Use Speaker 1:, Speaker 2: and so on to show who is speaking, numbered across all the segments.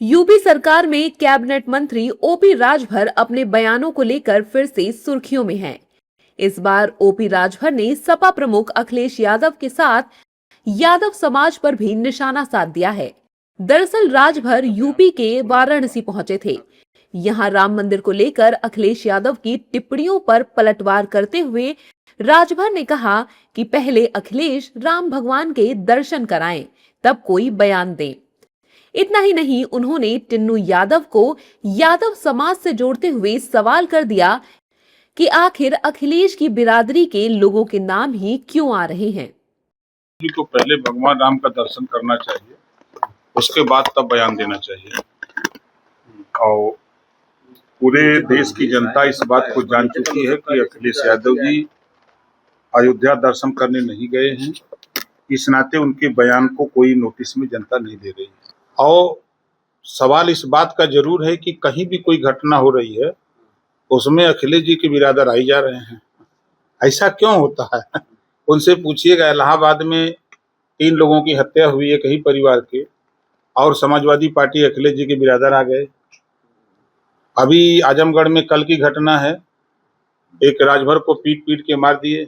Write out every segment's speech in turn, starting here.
Speaker 1: UP सरकार में cabinet मंत्री ओपी राजभर अपने बयानों को लेकर फिर से सुर्खियों में हैं। इस बार ओपी राजभर ने सपा प्रमुख अखिलेश यादव के साथ यादव समाज पर भी निशाना साध दिया है। दरअसल राजभर यूपी के वाराणसी पहुंचे थे। यहां राम मंदिर को लेकर अखिलेश यादव की टिप्पणियों पर पलटवार करते हुए राजभर ने कहा कि पहले अखिलेश राम भगवान के दर्शन कराएं, तब कोई बयान दें। इतना ही नहीं, उन्होंने टिन्नू यादव को यादव समाज से जोड़ते हुए सवाल कर दिया कि आखिर अखिलेश की बिरादरी के लोगों के नाम ही क्यों आ रहे हैं।
Speaker 2: को पहले भगवान राम का दर्शन करना चाहिए, उसके बाद तब बयान देना चाहिए। और पूरे देश की जनता इस बात को जान चुकी है कि अखिलेश यादव जी अयोध्या दर्शन करने नहीं गए हैं। इस नाते उनके बयान को कोई नोटिस में जनता नहीं दे रही है। और सवाल इस बात का जरूर है कि कहीं भी कोई घटना हो रही है उसमें अखिलेश जी के बिरादर आई जा रहे हैं। ऐसा क्यों होता है? उनसे पूछिएगा। इलाहाबाद में 3 लोगों की हत्या हुई है, कई परिवार के, और समाजवादी पार्टी अखिलेश जी के बिरादर आ गए। अभी आजमगढ़ में कल की घटना है, एक राजभर को पीट पीट के मार दिए,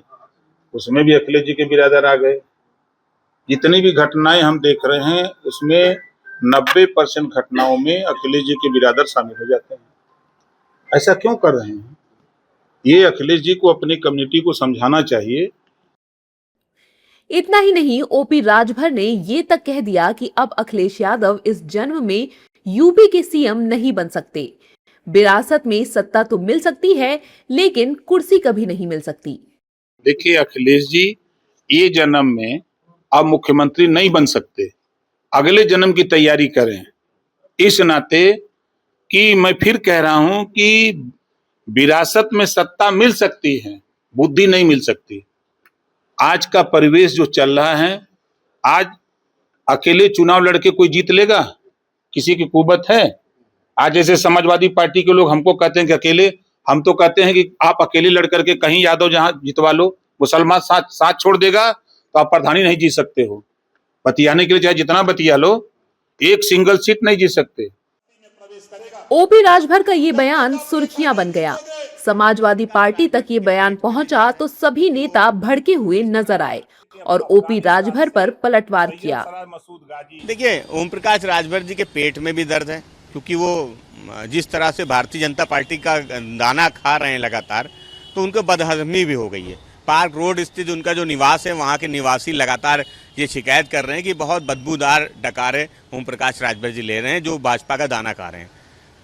Speaker 2: उसमें भी अखिलेश जी के बिरादर आ गए। जितनी भी घटनाएं हम देख रहे हैं उसमें 90% घटनाओं में अखिलेश जी के बिरादर शामिल हो जाते हैं। ऐसा क्यों कर रहे हैं? ये अखिलेश जी को अपनी कम्युनिटी को समझाना चाहिए।
Speaker 1: इतना ही नहीं, ओपी राजभर ने ये तक कह दिया कि अब अखिलेश यादव इस जन्म में यूपी के सीएम नहीं बन सकते। विरासत में सत्ता तो मिल सकती है, लेकिन कुर्सी कभी नहीं मिल सकती।
Speaker 2: देखिए, अखिलेश जी ये जन्म में अब मुख्यमंत्री नहीं बन सकते, अगले जन्म की तैयारी करें। इस नाते कि मैं फिर कह रहा हूं कि विरासत में सत्ता मिल सकती है, बुद्धि नहीं मिल सकती। आज का परिवेश जो चल रहा है, आज अकेले चुनाव लड़के कोई जीत लेगा? किसी की कुवत है? आज जैसे समाजवादी पार्टी के लोग हमको कहते हैं कि अकेले, हम तो कहते हैं कि आप अकेले लड़ करके कहीं यादव जहां जितवा लो, मुसलमान साथ साथ छोड़ देगा तो आप प्रधानी नहीं जीत सकते हो। बतियाने के लिए चाहे जितना बतिया लो, एक सिंगल सीट नहीं जीत सकते।
Speaker 1: ओपी राजभर का ये बयान सुर्खियां बन गया। समाजवादी पार्टी तक ये बयान पहुंचा तो सभी नेता भड़के हुए नजर आए और ओपी राजभर पर पलटवार किया।
Speaker 3: देखिए, ओम प्रकाश राजभर जी के पेट में भी दर्द है, क्योंकि वो जिस तरह से भारतीय जनता पार्टी का दाना खा रहे हैं लगातार, तो उनको बदहजमी भी हो गई है। पार्क रोड स्थित उनका जो निवास है, वहाँ के निवासी लगातार ये शिकायत कर रहे हैं कि बहुत बदबूदार डकारे ओम प्रकाश राजभर जी ले रहे हैं, जो भाजपा का दाना खा रहे हैं।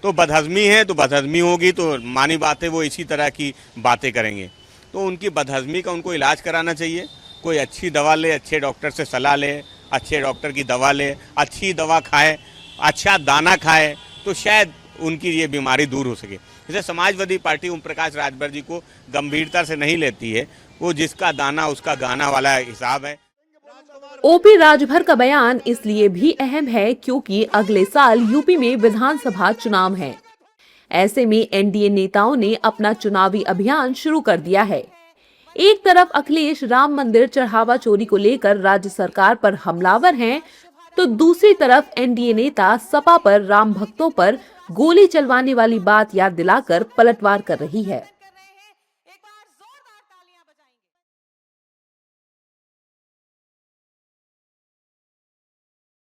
Speaker 3: तो बदहजमी है तो बदहजमी होगी, तो मानी बात है वो इसी तरह की बातें करेंगे। तो उनकी बदहजमी का उनको इलाज कराना चाहिए। कोई अच्छी दवा ले, अच्छे डॉक्टर से सलाह ले, अच्छे डॉक्टर की दवा ले, अच्छी दवा खाए, अच्छा दाना खाए, तो शायद उनकी ये बीमारी दूर हो सके। जैसे समाजवादी पार्टी ओम प्रकाश राजभर जी को गंभीरता से नहीं लेती है, वो जिसका दाना उसका गाना वाला हिसाब है।
Speaker 1: ओपी राजभर का बयान इसलिए भी अहम है क्योंकि अगले साल यूपी में विधानसभा चुनाव है। ऐसे में एनडीए नेताओं ने अपना चुनावी अभियान शुरू कर दिया है। एक तरफ अखिलेश राम मंदिर चढ़ावा चोरी को लेकर राज्य सरकार पर हमलावर हैं, तो दूसरी तरफ एनडीए नेता सपा पर राम भक्तों पर गोली चलवाने वाली बात याद दिलाकर पलटवार कर रही है।